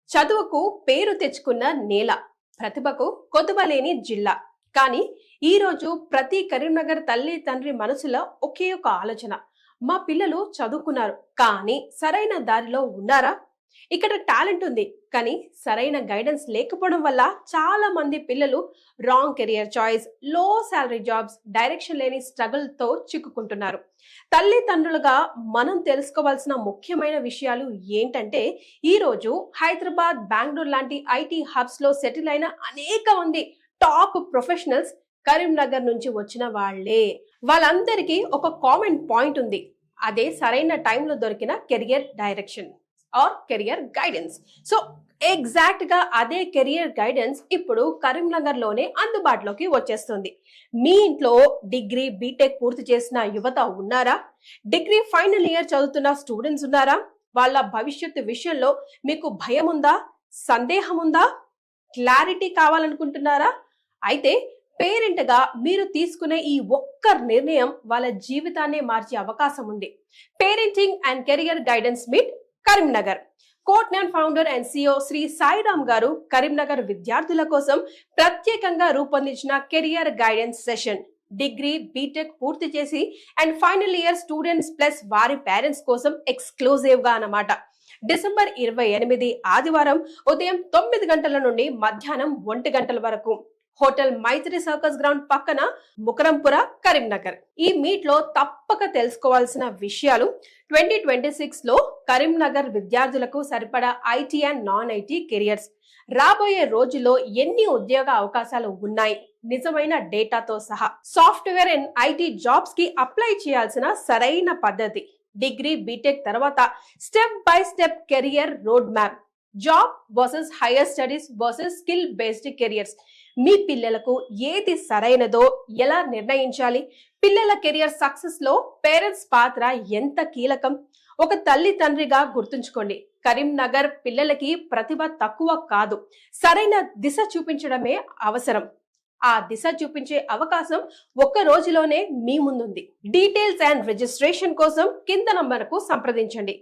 చదువుకు పేరు తెచ్చుకున్న నేల, ప్రతిభకు కొదువలేని జిల్లా. కానీ ఈ రోజు ప్రతి కరీంనగర్ తల్లి తండ్రి మనసులో ఒకే ఒక ఆలోచన: మా పిల్లలు చదువుకున్నారు కానీ సరైన దారిలో ఉన్నారా? ఇక్కడ టాలెంట్ ఉంది కానీ సరైన గైడెన్స్ లేకపోవడం వల్ల చాలా మంది పిల్లలు రాంగ్ కెరియర్ చాయిస్, లో శాలరీ జాబ్స్, డైరెక్షన్ లేని స్ట్రగుల్ తో చిక్కుకుంటున్నారు. తల్లిదండ్రులుగా మనం తెలుసుకోవాల్సిన ముఖ్యమైన విషయాలు ఏంటంటే, ఈ రోజు హైదరాబాద్, బెంగళూరు లాంటి ఐటీ హబ్స్ లో సెటిల్ అయిన అనేక మంది టాప్ ప్రొఫెషనల్స్ కరీంనగర్ నుంచి వచ్చిన వాళ్లే. వాళ్ళందరికీ ఒక కామన్ పాయింట్ ఉంది: అదే సరైన టైంలో దొరికిన career direction or career guidance. So exact గా అదే కెరియర్ గైడెన్స్ ఇప్పుడు కరీంనగర్ లోనే అందుబాటులోకి వచ్చేస్తుంది. మీ ఇంట్లో డిగ్రీ, బీటెక్ పూర్తి చేసిన యువత ఉన్నారా? డిగ్రీ ఫైనల్ ఇయర్ చదువుతున్న స్టూడెంట్స్ ఉన్నారా? వాళ్ళ భవిష్యత్తు విషయంలో మీకు భయం ఉందా? సందేహం ఉందా? క్లారిటీ కావాలనుకుంటున్నారా? అయితే పేరెంట్ గా మీరు తీసుకునే ఈ ఒక్క నిర్ణయం వాళ్ళ జీవితాన్నే మార్చే అవకాశం ఉంది. Parenting and career guidance meet Karimnagar. కోట్నాన్ founder and CEO Shri Sairam గారు కరీంనగర్ విద్యార్థుల కోసం ప్రత్యేకంగా రూపొందించిన career guidance session. Degree, BTech పూర్తి చేసి and final year students plus వారి పేరెంట్స్ కోసం ఎక్స్క్లూజివ్ గా అన్నమాట. డిసెంబర్ 28 ఆదివారం ఉదయం 9 గంటల నుండి మధ్యాహ్నం 1 గంటల వరకు హోటల్ మైత్రి సర్కస్ గ్రౌండ్ పక్కన, ముకరంపుర, కరీంనగర్. ఈ మీట్ లో తప్పక తెలుసుకోవాల్సిన విషయాలు: 2026 లో కరీంనగర్ విద్యార్థులకు సరిపడా IT and non IT careers, రాబోయే రోజుల్లో ఎన్ని ఉద్యోగ అవకాశాలు ఉన్నాయి, నిజమైన డేటాతో సహా సాఫ్ట్వేర్ అండ్ ఐటీ జాబ్స్ కి అప్లై చేయాల్సిన సరైన పద్ధతి, డిగ్రీ, బీటెక్ తర్వాత step by step career road map, job versus higher studies versus skill based careers, మీ పిల్లలకు ఏది సరైనదో ఎలా నిర్ణయించాలి, పిల్లల కెరియర్ సక్సెస్ లో పేరెంట్స్ పాత్ర ఎంత కీలకం. ఒక తల్లి తండ్రిగా గుర్తుంచుకోండి, కరీంనగర్ పిల్లలకి ప్రతిభ తక్కువ కాదు, సరైన దిశ చూపించడమే అవసరం. ఆ దిశ చూపించే అవకాశం ఒక్క రోజులోనే మీ ముందుంది. డీటెయిల్స్ అండ్ రిజిస్ట్రేషన్ కోసం కింద నంబర్కు సంప్రదించండి.